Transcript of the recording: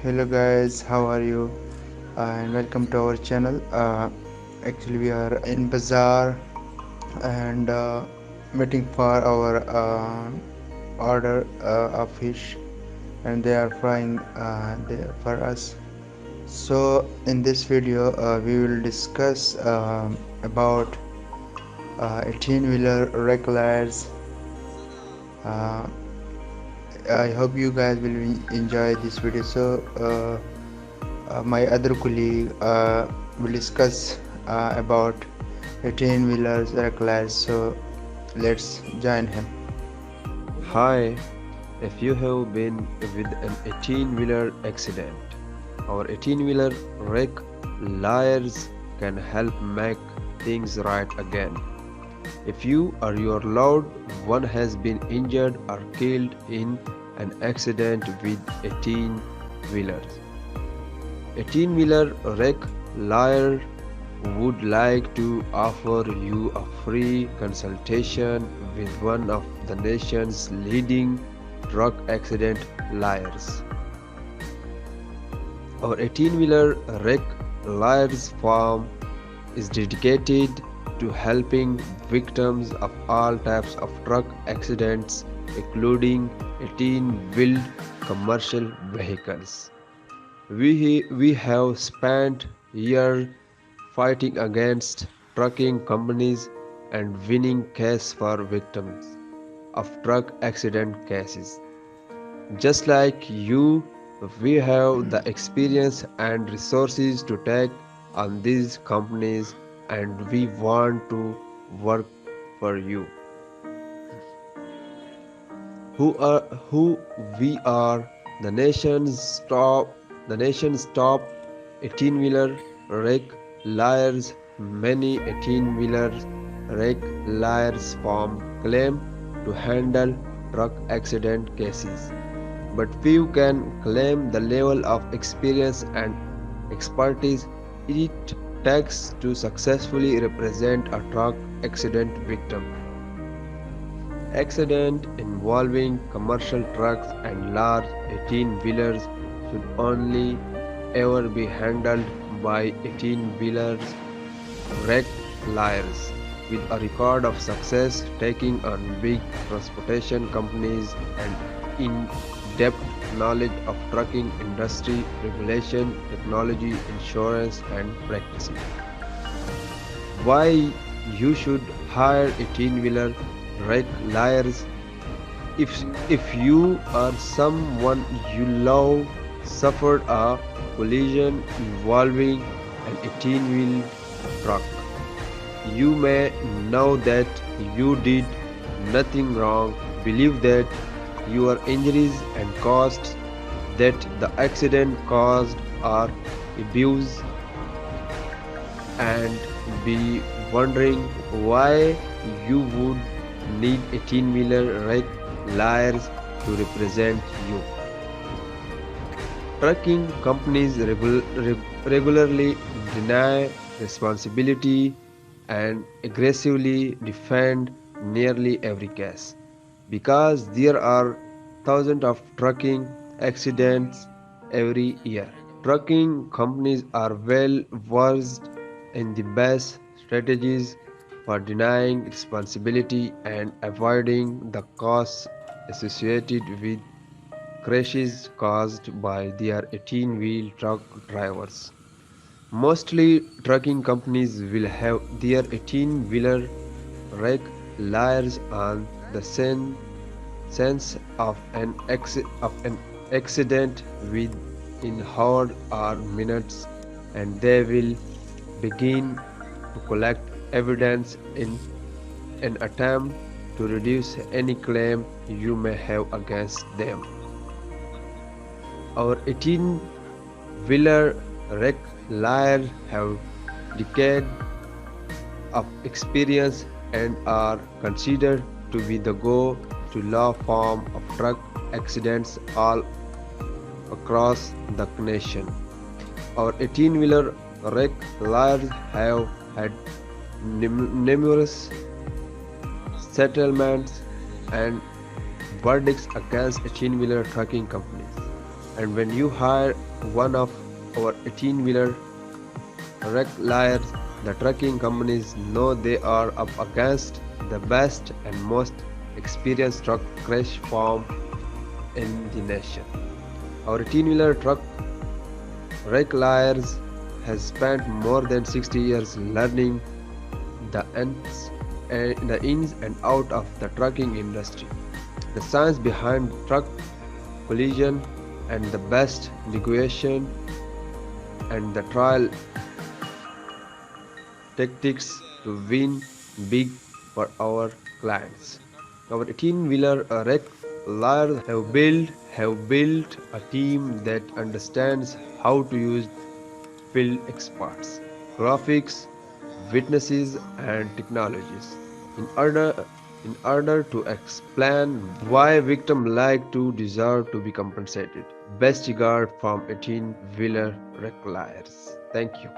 Hello guys, how are you? And welcome to our channel. Actually, we are in bazaar and waiting for our order of fish, and they are frying there for us. So, in this video, we will discuss about 18-wheeler regulars. Uh, I hope you guys will enjoy this video. So. My other colleague will discuss about 18 wheelers class, so let's join him. Hi, if you have been with an 18-wheeler accident, our 18-wheeler wreck liars can help make things right again. If you or your loved one has been injured or killed in an accident with 18-wheelers, 18-wheeler wreck liar would like to offer you a free consultation with one of the nation's leading truck accident lawyers. Our 18-wheeler wreck lawyers firm is dedicated to helping victims of all types of truck accidents, including 18-wheeled commercial vehicles. We have spent years fighting against trucking companies and winning cases for victims of truck accident cases. Just like you, we have the experience and resources to take on these companies, and we want to work for you. Who we are, the nation's top 18-wheeler wreck liars. Many 18-wheeler wreck liars form claim to handle truck accident cases, but few can claim the level of experience and expertise it takes to successfully represent a truck accident victim. Accident involving commercial trucks and large 18-wheelers should only ever be handled by 18-wheelers wreck liars with a record of success taking on big transportation companies and in-depth knowledge of trucking industry regulation, technology, insurance and practices. Why you should hire 18-wheeler wreck liars? If you or someone you love suffered a collision involving an 18-wheel truck, you may know that you did nothing wrong, believe that your injuries and costs that the accident caused are abuse, and be wondering why you would need 18-wheeler wreck liars to represent you. Trucking companies regularly deny responsibility and aggressively defend nearly every case. Because there are thousands of trucking accidents every year, trucking companies are well versed in the best strategies for denying responsibility and avoiding the costs associated with crashes caused by their 18-wheel truck drivers. Mostly trucking companies will have their 18-wheeler wreck liars on the sense of an accident within hours or minutes, and they will begin to collect evidence in an attempt to reduce any claim you may have against them. Our 18-wheeler wreck liars have decades of experience and are considered to be the go-to law firm of truck accidents all across the nation. Our 18-wheeler wreck liars have had numerous settlements and verdicts against 18-wheeler trucking companies. And when you hire one of our 18-wheeler wreck liars, the trucking companies know they are up against the best and most experienced truck crash farm in the nation. Our 18-wheeler truck wreck liars has spent more than 60 years learning the ins and out of the trucking industry, the science behind truck collision, and the best negotiation and the trial tactics to win big for our clients. Our 18-wheeler wreck liars have built a team that understands how to use field experts, graphics, witnesses, and technologies in order to explain why victims like to deserve to be compensated. Best regard from 18-wheeler wreck liars. Thank you.